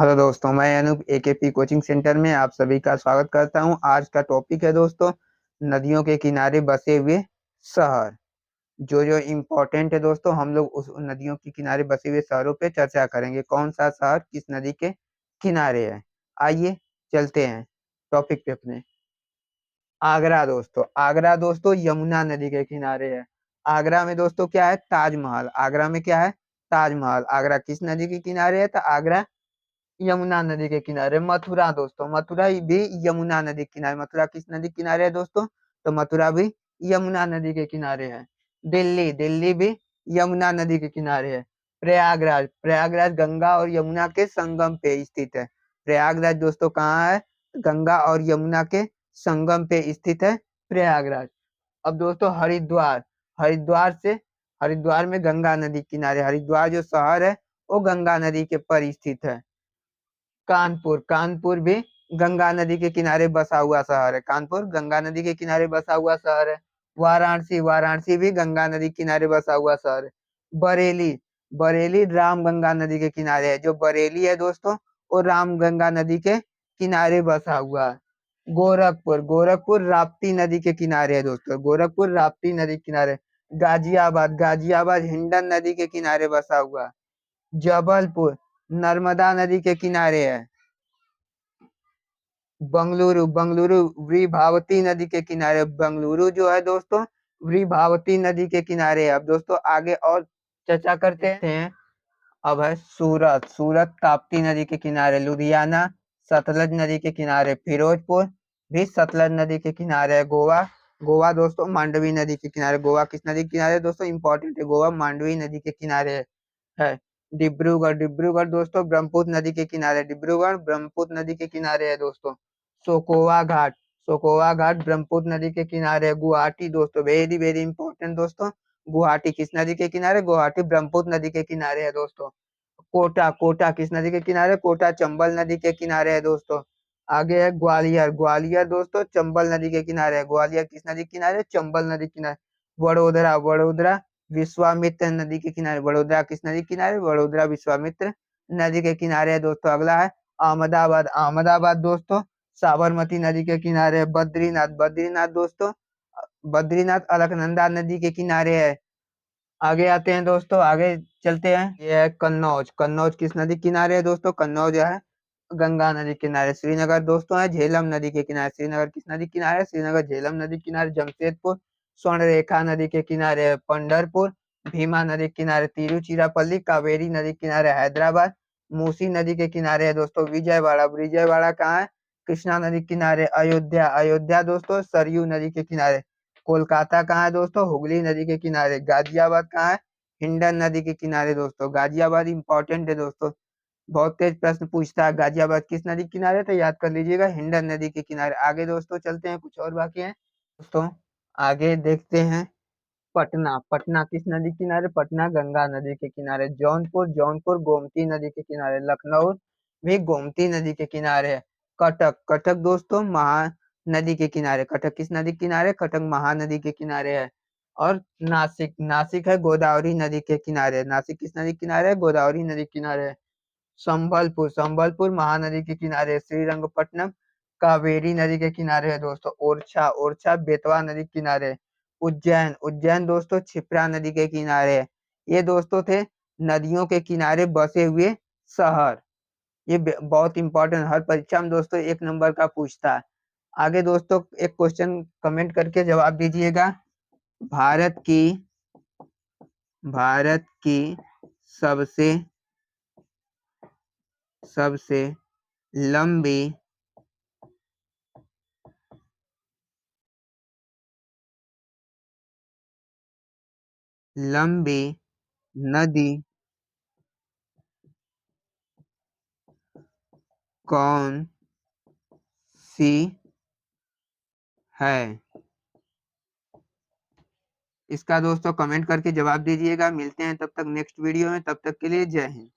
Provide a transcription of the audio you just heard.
Hello दोस्तों, मैं Anoop AKP coaching centre में आप सभी का स्वागत करता हूं। आज का टॉपिक है दोस्तों, नदियों के किनारे बसे हुए शहर। जो जो इम्पोर्टेंट है दोस्तों, हम लोग उस नदियों के किनारे बसे हुए शहरों पे चर्चा करेंगे। कौन सा शहर किस नदी के किनारे है। आइए चलते हैं टॉपिक पे अपने। आगरा दोस्तों, आगरा दोस्तों यमुना नदी के किनारे है। आगरा में दोस्तों क्या है? ताजमहल। आगरा में क्या है? ताजमहल। आगरा किस नदी के किनारे है? तो आगरा यमुना नदी के किनारे। मथुरा दोस्तों, मथुरा भी यमुना नदी के किनारे। मथुरा किस नदी के किनारे है दोस्तों? तो मथुरा भी यमुना नदी के किनारे है। दिल्ली, दिल्ली भी यमुना नदी के किनारे है। प्रयागराज, प्रयागराज गंगा और यमुना के संगम पे स्थित है। प्रयागराज दोस्तों कहाँ है? गंगा और यमुना के संगम पे स्थित है प्रयागराज। अब दोस्तों हरिद्वार, हरिद्वार से, हरिद्वार में गंगा नदी किनारे। हरिद्वार जो शहर है वो गंगा नदी के पर स्थित है। कानपुर, कानपुर भी गंगा नदी के किनारे बसा हुआ शहर है। कानपुर गंगा नदी के किनारे बसा हुआ शहर है। वाराणसी, वाराणसी भी गंगा नदी के किनारे बसा हुआ शहर है। बरेली, बरेली राम गंगा नदी के किनारे है। जो बरेली है दोस्तों वो राम गंगा नदी के किनारे बसा हुआ है। गोरखपुर, गोरखपुर राप्ती नदी के किनारे है दोस्तों। गोरखपुर राप्ती नदी के किनारे। गाजियाबाद, गाजियाबाद हिंडन नदी के किनारे बसा हुआ है। जबलपुर नर्मदा नदी के किनारे है। बंगलुरु, बंगलुरु वृभावती नदी के किनारे। बंगलुरु जो है दोस्तों वृभावती नदी के किनारे है। अब दोस्तों आगे और चर्चा करते हैं। अब है सूरत, सूरत ताप्ती नदी के किनारे। लुधियाना सतलज नदी के किनारे। फिरोजपुर भी सतलज नदी के किनारे है। गोवा, गोवा दोस्तों मांडवी नदी के किनारे। गोवा किस नदी के किनारे है दोस्तों? इंपॉर्टेंट है, गोवा मांडवी नदी के किनारे है। डिब्रूगढ़, डिब्रूगढ़ दोस्तों ब्रह्मपुत्र नदी के किनारे। डिब्रूगढ़ ब्रह्मपुत्र नदी के किनारे है दोस्तों। सोकोवा घाट, सोकोवा घाट ब्रह्मपुत्र नदी के किनारे है। गुवाहाटी दोस्तों वेरी वेरी इंपॉर्टेंट दोस्तों, गुवाहाटी किस नदी के किनारे? गुवाहाटी ब्रह्मपुत्र नदी के किनारे है दोस्तों। कोटा, कोटा किस नदी के किनारे? कोटा चंबल नदी के किनारे है दोस्तों। आगे है ग्वालियर, ग्वालियर दोस्तों चंबल नदी के किनारे है। ग्वालियर किस नदी के किनारे? चंबल नदी के किनारे। वडोदरा, वडोदरा विश्वामित्र नदी के किनारे। वडोदरा किस नदी के किनारे? वडोदरा विश्वामित्र नदी के किनारे है दोस्तों। अगला है अहमदाबाद, अहमदाबाद दोस्तों साबरमती नदी के किनारे है। बद्रीनाथ, बद्रीनाथ दोस्तों बद्रीनाथ अलकनंदा नदी के किनारे है। आगे आते हैं दोस्तों, आगे चलते हैं। ये है कन्नौज, कन्नौज किस नदी के किनारे है दोस्तों? कन्नौज है गंगा नदी के किनारे। श्रीनगर दोस्तों है झेलम नदी के किनारे। श्रीनगर किस नदी के किनारे? श्रीनगर झेलम नदी के किनारे। जमशेदपुर स्वर्ण रेखा नदी के किनारे है। पंढरपुर भीमा नदी के किनारे। तिरुचिरापल्ली कावेरी नदी के किनारे। हैदराबाद मूसी नदी के किनारे है दोस्तों। विजयवाड़ा, विजयवाड़ा कहाँ है? कृष्णा नदी के किनारे। अयोध्या, अयोध्या दोस्तों सरयू नदी के किनारे। कोलकाता कहाँ है दोस्तों? हुगली नदी के किनारे। गाजियाबाद कहाँ है? हिंडन नदी के किनारे दोस्तों। गाजियाबाद इंपॉर्टेंट है दोस्तों, बहुत तेज प्रश्न पूछता है। गाजियाबाद किस नदी के किनारे? तो याद कर लीजिएगा हिंडन नदी के किनारे। आगे दोस्तों चलते हैं, कुछ और बाकी है दोस्तों। आगे देखते हैं पटना, पटना किस नदी के किनारे? पटना गंगा नदी के किनारे। जौनपुर, जौनपुर गोमती नदी के किनारे। लखनऊ भी गोमती नदी के किनारे है। कटक, कटक दोस्तों महानदी के किनारे। कटक किस नदी के किनारे? कटक महानदी के किनारे है। और नासिक, नासिक है गोदावरी नदी के किनारे। नासिक किस नदी के किनारे है? गोदावरी नदी के किनारे है। संबलपुर, संबलपुर महानदी के किनारे। श्रीरंगपट्टनम कावेरी नदी के किनारे है दोस्तों। ओरछा, ओरछा बेतवा नदी के किनारे। उज्जैन, उज्जैन दोस्तों क्षिप्रा नदी के किनारे है। ये दोस्तों थे नदियों के किनारे बसे हुए शहर। ये बहुत इंपॉर्टेंट, हर परीक्षा में दोस्तों 1 नंबर का पूछता है। आगे दोस्तों एक क्वेश्चन कमेंट करके जवाब दीजिएगा। भारत की, भारत की सबसे, सबसे लंबी, लंबी नदी कौन सी है? इसका दोस्तों कमेंट करके जवाब दीजिएगा। मिलते हैं तब तक नेक्स्ट वीडियो में, तब तक के लिए जय हिंद।